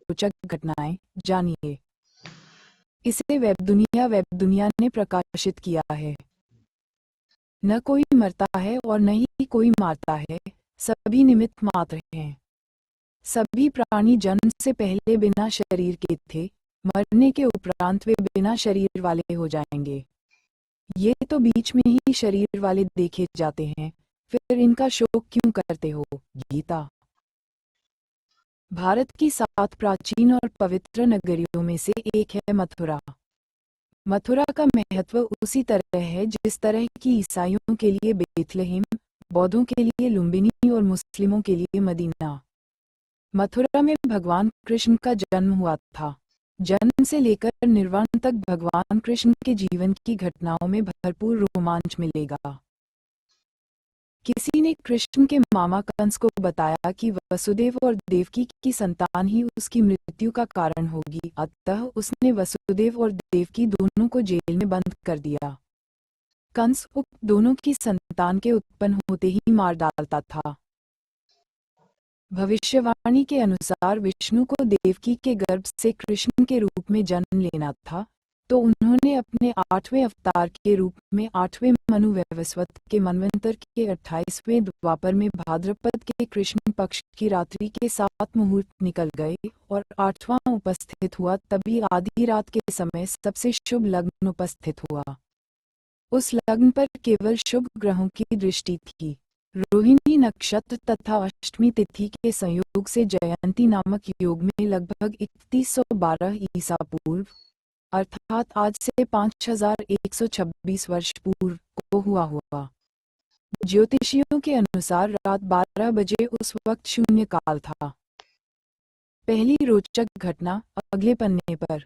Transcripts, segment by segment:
रोचक घटनाएं जानिए। इसे वेब दुनिया ने प्रकाशित किया है। न कोई मरता है और न ही कोई मारता है, सभी निमित्त मात्र हैं। सभी प्राणी जन्म से पहले बिना शरीर के थे, मरने के उपरांत वे बिना शरीर वाले हो जाएंगे। ये तो बीच में ही शरीर वाले देखे जाते हैं, फिर इनका शोक क्यों करते हो? गीता। भारत की 7 प्राचीन और पवित्र नगरियों में से एक है मथुरा। मथुरा का महत्व उसी तरह है जिस तरह की ईसाइयों के लिए बेथलेहम, बौद्धों के लिए लुम्बिनी और मुस्लिमों के लिए मदीना। मथुरा में भगवान कृष्ण का जन्म हुआ था। जन्म से लेकर निर्वाण तक भगवान कृष्ण के जीवन की घटनाओं में भरपूर रोमांच मिलेगा। किसी ने कृष्ण के मामा कंस को बताया कि वसुदेव और देवकी की संतान ही उसकी मृत्यु का कारण होगी, अतः उसने वसुदेव और देवकी दोनों को जेल में बंद कर दिया। कंस उक्त दोनों की संतान के उत्पन्न होते ही मार डालता था। भविष्यवाणी के अनुसार विष्णु को देवकी के गर्भ से कृष्ण के रूप में जन्म लेना था, तो उन्होंने अपने 8वें अवतार के रूप में 8वें मनु वैवस्वत के मनवंतर के 28वें द्वापर में भाद्रपद के कृष्ण पक्ष की रात्रि के 7 मुहूर्त निकल गए और 8वां उपस्थित हुआ, तभी आधी रात के समय सबसे शुभ लग्न उपस्थित हुआ। उस लग्न पर केवल शुभ ग्रहों की दृष्टि थी। रोहिणी नक्षत्र तथा अष्टमी तिथि के संयोग से जयंती नामक योग में लगभग 3112 ईसा पूर्व, अर्थात आज से 5126 वर्ष पूर्व को हुआ। ज्योतिषियों के अनुसार रात 12 बजे उस वक्त शून्य काल था। पहली रोचक घटना अगले पन्ने पर।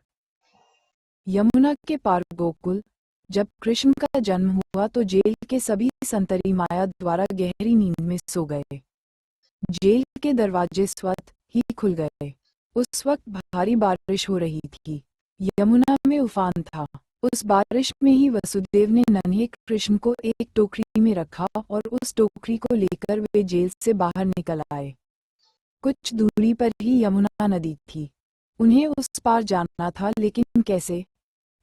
यमुना के पार गोकुल। जब कृष्ण का जन्म हुआ तो जेल के सभी संतरी माया द्वारा गहरी नींद में सो गए। जेल के दरवाजे स्वतः ही खुल गए। उस वक्त भारी बारिश हो रही थी। यमुना में उफान था। उस बारिश में ही वसुदेव ने नन्हे कृष्ण को एक टोकरी में रखा और उस टोकरी को लेकर वे जेल से बाहर निकल आए। कुछ दूरी पर ही यमुना नदी थी। उन्हें उस पार जाना था, लेकिन कैसे?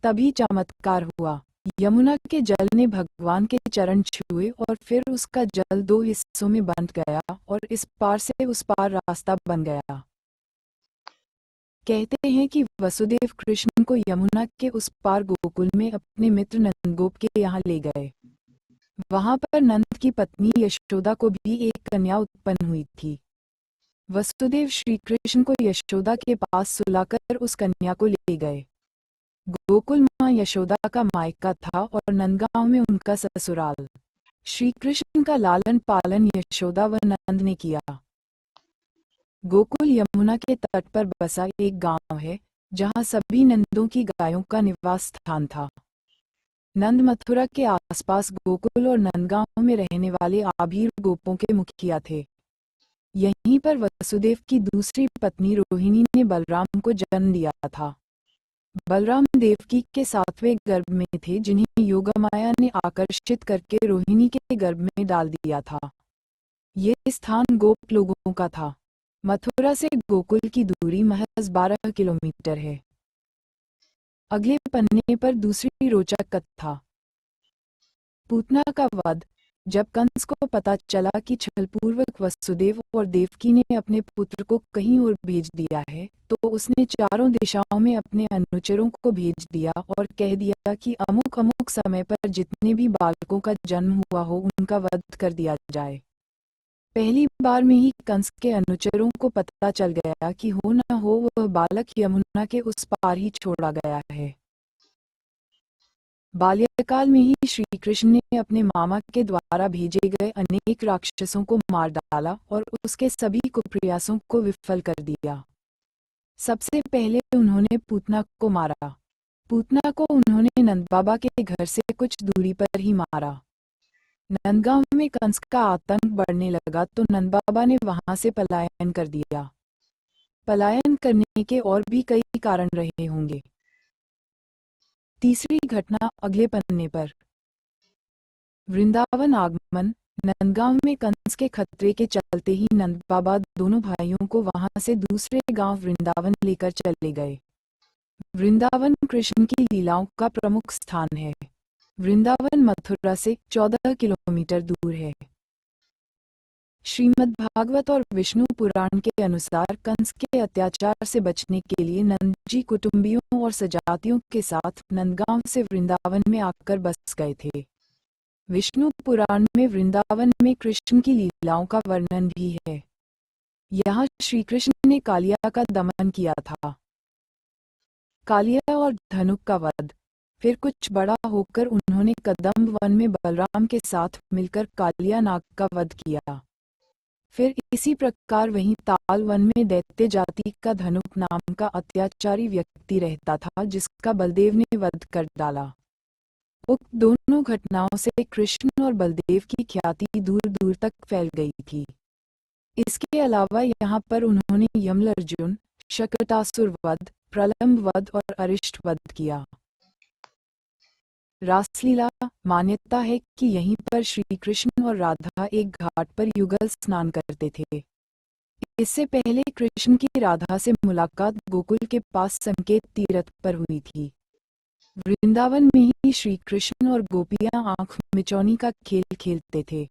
तभी चमत्कार हुआ। यमुना के जल ने भगवान के चरण छुए और फिर उसका जल 2 हिस्सों में बंट गया और इस पार से उस पार रास्ता बन गया। कहते हैं कि वसुदेव कृष्ण को यमुना के उस पार गोकुल में अपने मित्र नंदगोप के यहाँ ले गए। वहां पर नंद की पत्नी यशोदा को भी एक कन्या उत्पन्न हुई थी। वसुदेव श्री कृष्ण को यशोदा के पास सुलाकर उस कन्या को ले गए। गोकुल मां यशोदा का मायका था और नंदगांव में उनका ससुराल। श्री कृष्ण का लालन पालन यशोदा व नंद ने किया। गोकुल यमुना के तट पर बसा एक गांव है, जहां सभी नंदों की गायों का निवास स्थान था। नंद मथुरा के आसपास गोकुल और नंदगांव में रहने वाले आभीर गोपों के मुखिया थे। यहीं पर वसुदेव की दूसरी पत्नी रोहिणी ने बलराम को जन्म दिया था। बलराम देवकी के 7वें गर्भ में थे, जिन्हें योगमाया ने आकर्षित करके रोहिणी के गर्भ में डाल दिया था। ये स्थान गोप लोगों का था। मथुरा से गोकुल की दूरी महज 12 किलोमीटर है। अगले पन्ने पर दूसरी रोचक कथा। पूतना का वध। जब कंस को पता चला कि छलपूर्वक वसुदेव और देवकी ने अपने पुत्र को कहीं और भेज दिया है, तो उसने चारों दिशाओं में अपने अनुचरों को भेज दिया और कह दिया कि अमुक अमुक समय पर जितने भी बालकों का जन्म हुआ हो उनका वध कर दिया जाए। पहली बार में ही कंस के अनुचरों को पता चल गया कि हो न हो वह बालक यमुना के उस पार ही छोड़ा गया है। बाल्यकाल में ही श्री कृष्ण ने अपने मामा के द्वारा भेजे गए अनेक राक्षसों को मार डाला और उसके सभी कुप्रयासों को विफल कर दिया। सबसे पहले उन्होंने पूतना को मारा। पूतना को उन्होंने नंदबाबा के घर से कुछ दूरी पर ही मारा। नंदगांव में कंस का आतंक बढ़ने लगा तो नंदबाबा ने वहां से पलायन कर दिया। पलायन करने के और भी कई कारण रहे होंगे। तीसरी घटना अगले पन्ने पर। वृंदावन आगमन। नंदगांव में कंस के खतरे के चलते ही नंद बाबा दोनों भाइयों को वहां से दूसरे गांव वृंदावन लेकर चले गए। वृंदावन कृष्ण की लीलाओं का प्रमुख स्थान है। वृंदावन मथुरा से 14 किलोमीटर दूर है। श्रीमद् भागवत और विष्णु पुराण के अनुसार कंस के अत्याचार से बचने के लिए नंद जी कुटुंबियों और सजातियों के साथ नंदगांव से वृंदावन में आकर बस गए थे। विष्णु पुराण में वृंदावन में कृष्ण की लीलाओं का वर्णन भी है। यहाँ श्री कृष्ण ने कालिया का दमन किया था। कालिया और धनुक का वध। फिर कुछ बड़ा होकर उन्होंने कदम्ब वन में बलराम के साथ मिलकर कालिया नाग का वध किया। फिर इसी प्रकार वहीं ताल वन में दैत्य जाति का धनुक नाम का अत्याचारी व्यक्ति रहता था, जिसका बलदेव ने वध कर डाला। उक्त दोनों घटनाओं से कृष्ण और बलदेव की ख्याति दूर दूर तक फैल गई थी। इसके अलावा यहाँ पर उन्होंने यमलार्जुन, शकटासुर वध, प्रलंब वध और अरिष्ट वध किया। रासलीला। मान्यता है कि यहीं पर श्री कृष्ण और राधा एक घाट पर युगल स्नान करते थे। इससे पहले कृष्ण की राधा से मुलाकात गोकुल के पास संकेत तीर्थ पर हुई थी। वृंदावन में ही श्री कृष्ण और गोपियां आंख मिचौनी का खेल खेलते थे।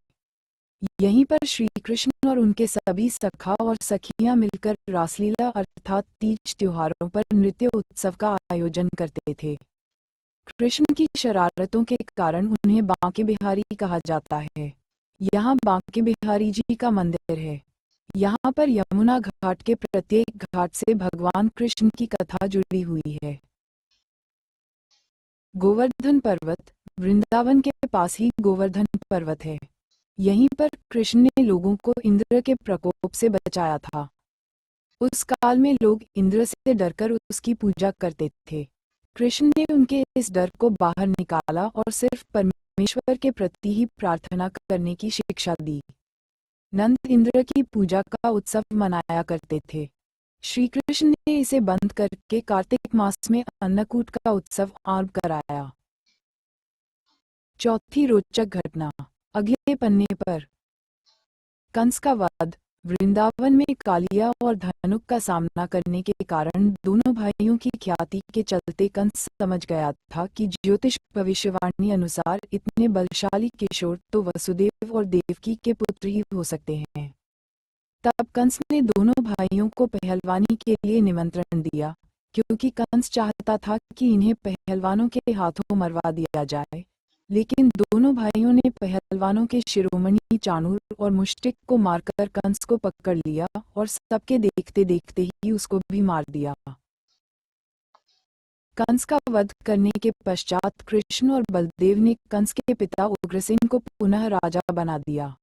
यहीं पर श्री कृष्ण और उनके सभी सखा और सखियां मिलकर रासलीला अर्थात तीज त्योहारों पर नृत्य उत्सव का आयोजन करते थे। कृष्ण की शरारतों के कारण उन्हें बांके बिहारी कहा जाता है। यहाँ बांके बिहारी जी का मंदिर है। यहाँ पर यमुना घाट के प्रत्येक घाट से भगवान कृष्ण की कथा जुड़ी हुई है। गोवर्धन पर्वत। वृंदावन के पास ही गोवर्धन पर्वत है। यहीं पर कृष्ण ने लोगों को इंद्र के प्रकोप से बचाया था। उस काल में लोग इंद्र से डरकर उसकी पूजा करते थे। कृष्ण ने उनके इस डर को बाहर निकाला और सिर्फ परमेश्वर के प्रति ही प्रार्थना करने की शिक्षा दी। नंद इंद्र की पूजा का उत्सव मनाया करते थे। श्री कृष्ण ने इसे बंद करके कार्तिक मास में अन्नकूट का उत्सव आरंभ कराया। चौथी रोचक घटना। अगले पन्ने पर। कंस का वध। वृंदावन में कालिया और धनुक का सामना करने के कारण दोनों भाइयों की ख्याति के चलते कंस समझ गया था कि ज्योतिष भविष्यवाणी अनुसार इतने बलशाली किशोर तो वसुदेव और देवकी के पुत्र ही हो सकते हैं। तब कंस ने दोनों भाइयों को पहलवानी के लिए निमंत्रण दिया, क्योंकि कंस चाहता था कि इन्हें पहलवानों के हाथों मरवा दिया जाए। लेकिन दोनों भाइयों ने पहलवानों के शिरोमणि चाणूर और मुष्टिक को मारकर कंस को पकड़ लिया और सबके देखते देखते ही उसको भी मार दिया। कंस का वध करने के पश्चात कृष्ण और बलदेव ने कंस के पिता उग्रसेन को पुनः राजा बना दिया।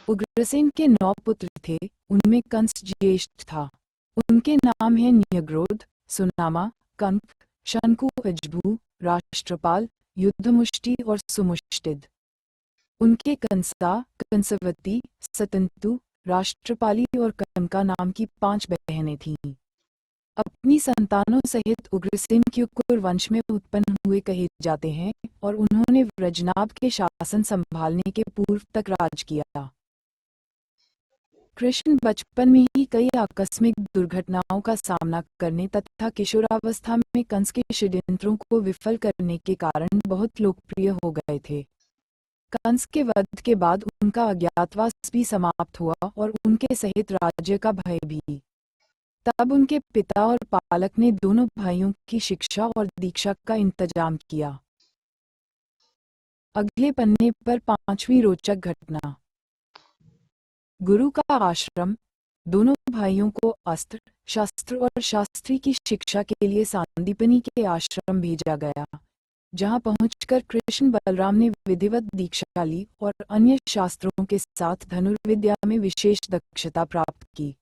उग्रसेन के 9 पुत्र थे, उनमें कंस ज्येष्ठ था। उनके नाम हैं न्यग्रोध, सुनामा, कंक, शंकु, अजभू, राष्ट्रपाल, युद्धमुष्टि और सुमुष्टिद। उनके कंसा, कंसवती, सतंतु, राष्ट्रपाली और कनका नाम की 5 बहनें थीं। अपनी संतानों सहित उग्रसेन क्यूकुर वंश में उत्पन्न हुए कहे जाते हैं और उन्होंने व्रजनाभ के शासन संभालने के पूर्व तक राज किया। कृष्ण बचपन में ही कई आकस्मिक दुर्घटनाओं का सामना करने तथा किशोरावस्था में कंस के षड्यंत्रों को विफल करने के कारण बहुत लोकप्रिय हो गए थे। कंस के वध के बाद उनका अज्ञातवास भी समाप्त हुआ और उनके सहित राज्य का भय भी। तब उनके पिता और पालक ने दोनों भाइयों की शिक्षा और दीक्षा का इंतजाम किया। अगले पन्ने पर 5वीं रोचक घटना। गुरु का आश्रम। दोनों भाइयों को अस्त्र, शस्त्र और शास्त्री की शिक्षा के लिए सांदीपनि के आश्रम भेजा गया, जहां पहुंचकर कृष्ण बलराम ने विधिवत दीक्षा ली और अन्य शास्त्रों के साथ धनुर्विद्या में विशेष दक्षता प्राप्त की।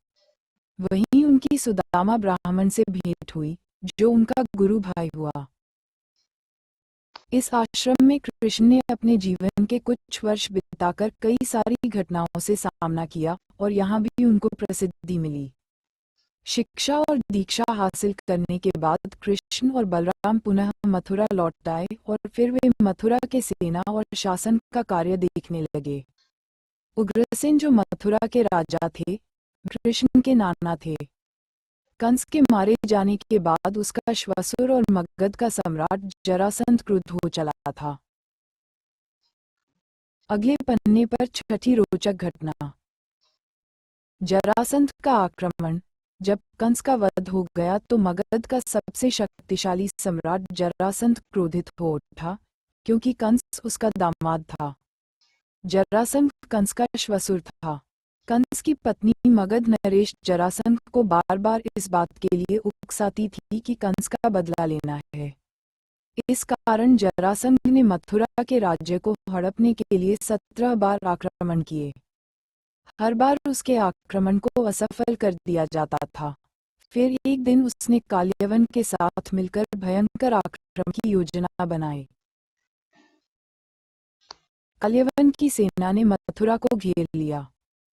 वहीं उनकी सुदामा ब्राह्मण से भेंट हुई, जो उनका गुरु भाई हुआ। इस आश्रम में कृष्ण ने अपने जीवन के कुछ वर्ष बिताकर कई सारी घटनाओं से सामना किया और यहाँ भी उनको प्रसिद्धि मिली। शिक्षा और दीक्षा हासिल करने के बाद कृष्ण और बलराम पुनः मथुरा लौट आए और फिर वे मथुरा के सेना और शासन का कार्य देखने लगे। उग्रसेन जो मथुरा के राजा थे, कृष्ण के नाना थे। कंस के मारे जाने के बाद उसका श्वशुर और मगध का सम्राट जरासंध क्रुद्ध हो चला था। अगले पन्ने पर छठी रोचक घटना, जरासंध का आक्रमण। जब कंस का वध हो गया तो मगध का सबसे शक्तिशाली सम्राट जरासंध क्रोधित हो उठा, क्योंकि कंस उसका दामाद था। जरासंध कंस का श्वशुर था। कंस की पत्नी मगध नरेश जरासंध को बार बार इस बात के लिए उकसाती थी कि कंस का बदला लेना है। इस कारण जरासंध ने मथुरा के राज्य को हड़पने के लिए 17 बार आक्रमण किए। हर बार उसके आक्रमण को असफल कर दिया जाता था। फिर एक दिन उसने काल्यवन के साथ मिलकर भयंकर आक्रमण की योजना बनाई। काल्यवन की सेना ने मथुरा को घेर लिया।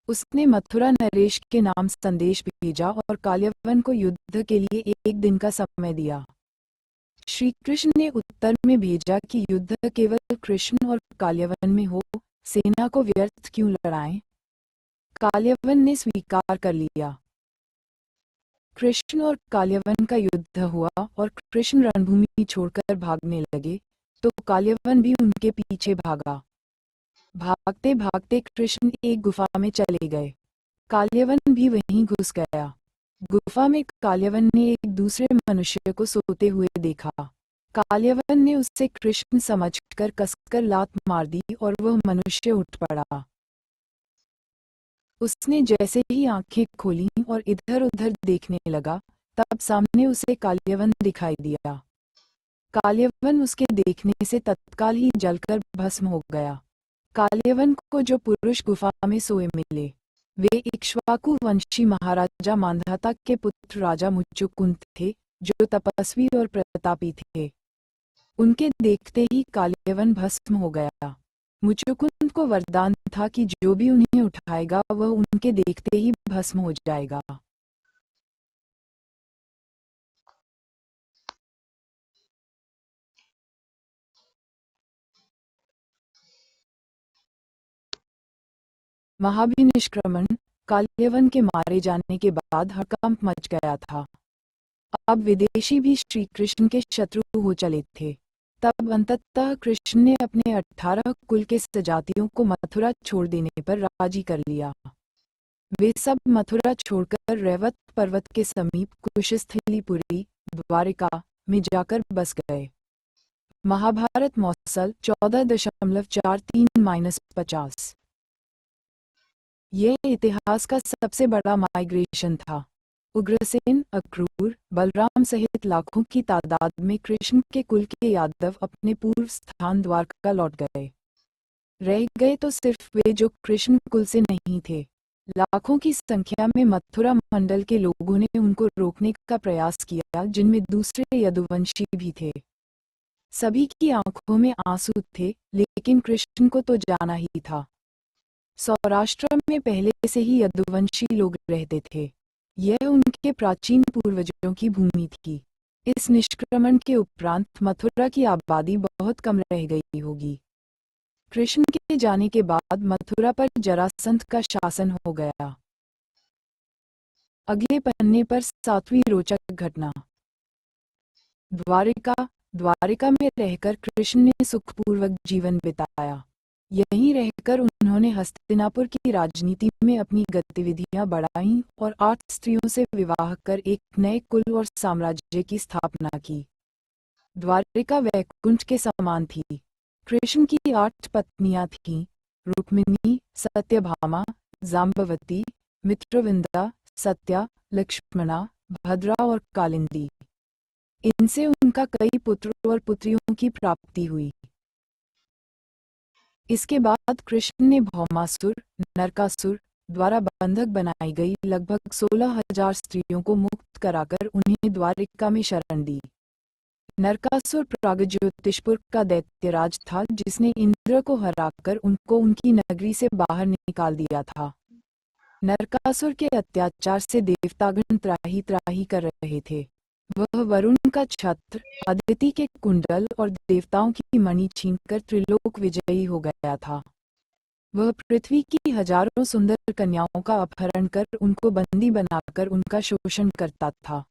उसने मथुरा नरेश के नाम संदेश भेजा और काल्यवन को युद्ध के लिए एक दिन का समय दिया। श्री कृष्ण ने उत्तर में भेजा कि युद्ध केवल कृष्ण और काल्यवन में हो, सेना को व्यर्थ क्यों लड़ाएं। काल्यवन ने स्वीकार कर लिया। कृष्ण और काल्यवन का युद्ध हुआ और कृष्ण रणभूमि छोड़कर भागने लगे, तो काल्यवन भी उनके पीछे भागा। भागते भागते कृष्ण एक गुफा में चले गए। काल्यवन भी वहीं घुस गया। गुफा में काल्यवन ने एक दूसरे मनुष्य को सोते हुए देखा। काल्यवन ने उसे कृष्ण समझकर कसकर लात मार दी और वह मनुष्य उठ पड़ा। उसने जैसे ही आंखें खोली और इधर उधर देखने लगा, तब सामने उसे काल्यवन दिखाई दिया। काल्यवन उसके देखने से तत्काल ही जलकर भस्म हो गया। काल्यवन को जो पुरुष गुफा में सोए मिले, वे इक्ष्वाकु वंशी महाराजा मांधाता के पुत्र राजा मुचुकुंद थे, जो तपस्वी और प्रतापी थे। उनके देखते ही काल्यवन भस्म हो गया। मुचुकुंद को वरदान था कि जो भी उन्हें उठाएगा वह उनके देखते ही भस्म हो जाएगा। महाभिनिष्क्रमण। काल्यवन के मारे जाने के बाद हड़कंप मच गया था। अब विदेशी भी श्री कृष्ण के शत्रु हो चले थे। तब अंततः कृष्ण ने अपने 18 कुल के सजातियों को मथुरा छोड़ देने पर राजी कर लिया। वे सब मथुरा छोड़कर रैवत पर्वत के समीप कुशस्थलीपुरी, द्वारिका में जाकर बस गए। महाभारत मौसल 14.43-50। यह इतिहास का सबसे बड़ा माइग्रेशन था। उग्रसेन, अक्रूर, बलराम सहित लाखों की तादाद में कृष्ण के कुल के यादव अपने पूर्व स्थान द्वारका लौट गए। रह गए तो सिर्फ वे जो कृष्ण कुल से नहीं थे। लाखों की संख्या में मथुरा मंडल के लोगों ने उनको रोकने का प्रयास किया, जिनमें दूसरे यदुवंशी भी थे। सभी की आंखों में आंसू थे, लेकिन कृष्ण को तो जाना ही था। सौराष्ट्र में पहले से ही यदुवंशी लोग रहते थे। यह उनके प्राचीन पूर्वजों की भूमि थी। इस निष्क्रमण के उपरांत मथुरा की आबादी बहुत कम रह गई होगी। कृष्ण के जाने के बाद मथुरा पर जरासंध का शासन हो गया। अगले पन्ने पर 7वीं रोचक घटना, द्वारिका। द्वारिका में रहकर कृष्ण ने सुखपूर्वक जीवन बिताया। यहीं रहकर उन्होंने हस्तिनापुर की राजनीति में अपनी गतिविधियां बढ़ाईं और 8 स्त्रियों से विवाह कर एक नए कुल और साम्राज्य की स्थापना की। द्वारिका वैकुंठ के समान थी। कृष्ण की 8 पत्नियां थीं, रुक्मिणी, सत्यभामा, जाम्बवती, मित्रविंदा, सत्या, लक्ष्मणा, भद्रा और कालिंदी। इनसे उनका कई पुत्र और पुत्रियों की प्राप्ति हुई। इसके बाद कृष्ण ने भौमासुर, नरकासुर द्वारा बंधक बनाई गई लगभग 16,000 स्त्रियों को मुक्त कराकर उन्हें द्वारिका में शरण दी। नरकासुर प्रागज्योतिषपुर का दैत्यराज था, जिसने इंद्र को हराकर उनको उनकी नगरी से बाहर निकाल दिया था। नरकासुर के अत्याचार से देवतागण त्राही त्राही कर रहे थे। वह वरुण का छत्र, अदिति के कुंडल और देवताओं की मणि छीनकर त्रिलोक विजयी हो गया था। वह पृथ्वी की हजारों सुंदर कन्याओं का अपहरण कर उनको बंदी बनाकर उनका शोषण करता था।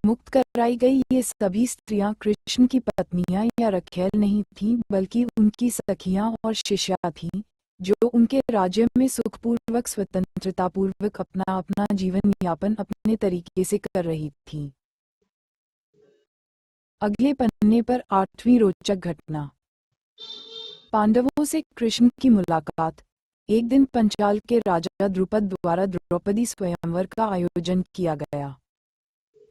मुक्त कराई गई ये सभी स्त्रियां कृष्ण की पत्नियां या रखैल नहीं थीं, बल्कि उनकी सखियां और शिष्या थीं, जो उनके राज्य में सुखपूर्वक स्वतंत्रतापूर्वक अपना अपना जीवन यापन अपने तरीके से कर रही थीं। अगले पन्ने पर 8वीं रोचक घटना। पांडवों से कृष्ण की मुलाकात। एक दिन पंचाल के राजा द्रुपद द्वारा द्रौपदी स्वयंवर का आयोजन किया गया।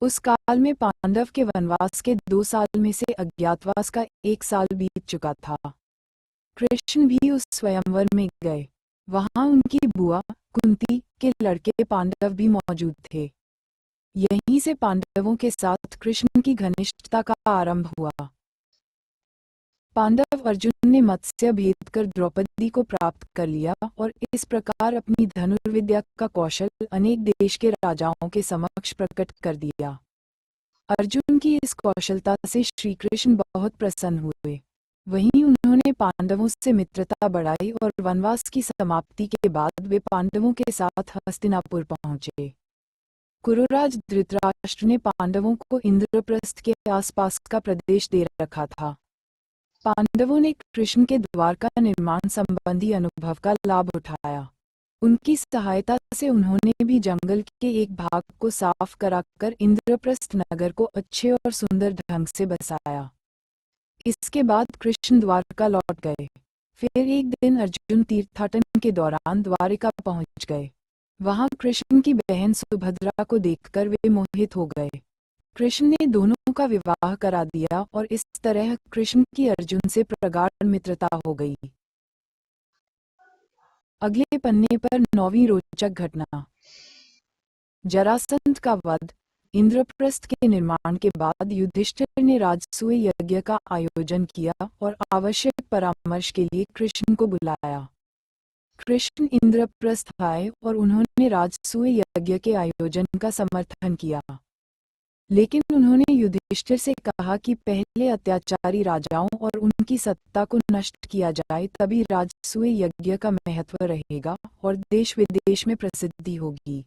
उस काल में पांडव के वनवास के 2 साल में से अज्ञातवास का 1 साल बीत चुका था। कृष्ण भी उस स्वयंवर में गए। वहां उनकी बुआ कुंती के लड़के पांडव भी मौजूद थे। यहीं से पांडवों के साथ कृष्ण की घनिष्ठता का आरंभ हुआ। पांडव अर्जुन ने मत्स्य भेद कर द्रौपदी को प्राप्त कर लिया और इस प्रकार अपनी धनुर्विद्या का कौशल अनेक देश के राजाओं के समक्ष प्रकट कर दिया। अर्जुन की इस कौशलता से श्री कृष्ण बहुत प्रसन्न हुए। वहीं उन्होंने पांडवों से मित्रता बढ़ाई और वनवास की समाप्ति के बाद वे पांडवों के साथ हस्तिनापुर पहुंचे। कुरुराज धृतराष्ट्र ने पांडवों को इंद्रप्रस्थ के आसपास का प्रदेश दे रखा था। पांडवों ने कृष्ण के द्वारका निर्माण संबंधी अनुभव का लाभ उठाया। उनकी सहायता से उन्होंने भी जंगल के एक भाग को साफ कराकर इंद्रप्रस्थ नगर को अच्छे और सुंदर ढंग से बसाया। इसके बाद कृष्ण द्वारका लौट गए। फिर एक दिन अर्जुन तीर्थाटन के दौरान द्वारिका पहुंच गए। वहां कृष्ण की बहन सुभद्रा को देखकर वे मोहित हो गए। कृष्ण ने दोनों का विवाह करा दिया और इस तरह कृष्ण की अर्जुन से प्रगाढ़ मित्रता हो गई। अगले पन्ने पर 9वीं रोचक घटना। जरासंध का वध। इंद्रप्रस्थ के निर्माण के बाद युधिष्ठिर ने राजसूय यज्ञ का आयोजन किया और आवश्यक परामर्श के लिए कृष्ण को बुलाया। कृष्ण इंद्रप्रस्थ आए और उन्होंने राजसूय यज्ञ के आयोजन का समर्थन किया। लेकिन उन्होंने युधिष्ठिर से कहा कि पहले अत्याचारी राजाओं और उनकी सत्ता को नष्ट किया जाए, तभी राजसूय यज्ञ का महत्व रहेगा और देश विदेश में प्रसिद्धि होगी।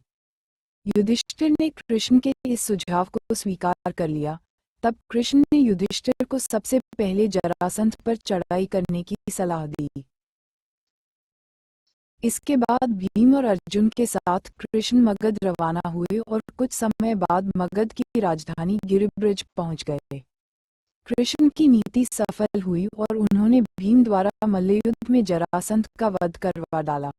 युधिष्ठिर ने कृष्ण के इस सुझाव को स्वीकार कर लिया। तब कृष्ण ने युधिष्ठिर को सबसे पहले जरासंध पर चढ़ाई करने की सलाह दी। इसके बाद भीम और अर्जुन के साथ कृष्ण मगध रवाना हुए और कुछ समय बाद मगध की राजधानी गिरिब्रज पहुंच गए। कृष्ण की नीति सफल हुई और उन्होंने भीम द्वारा मल्लयुद्ध में जरासंध का वध करवा डाला।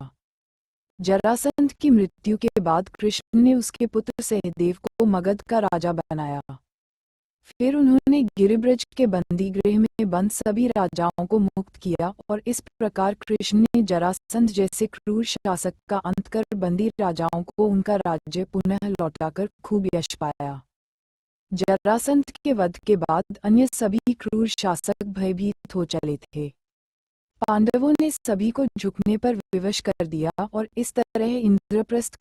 जरासंध की मृत्यु के बाद कृष्ण ने उसके पुत्र सहदेव को मगध का राजा बनाया। फिर उन्होंने गिरिब्रज के बंदीगृह में बंद सभी राजाओं को मुक्त किया और इस प्रकार कृष्ण ने जरासंध जैसे क्रूर शासक का अंत कर बंदी राजाओं को उनका राज्य पुनः लौटाकर खूब यश पाया। जरासंध के वध के बाद अन्य सभी क्रूर शासक भयभीत हो चले थे। पांडवों ने सभी को झुकने पर विवश कर दिया और इस तरह इंद्रप्रस्थ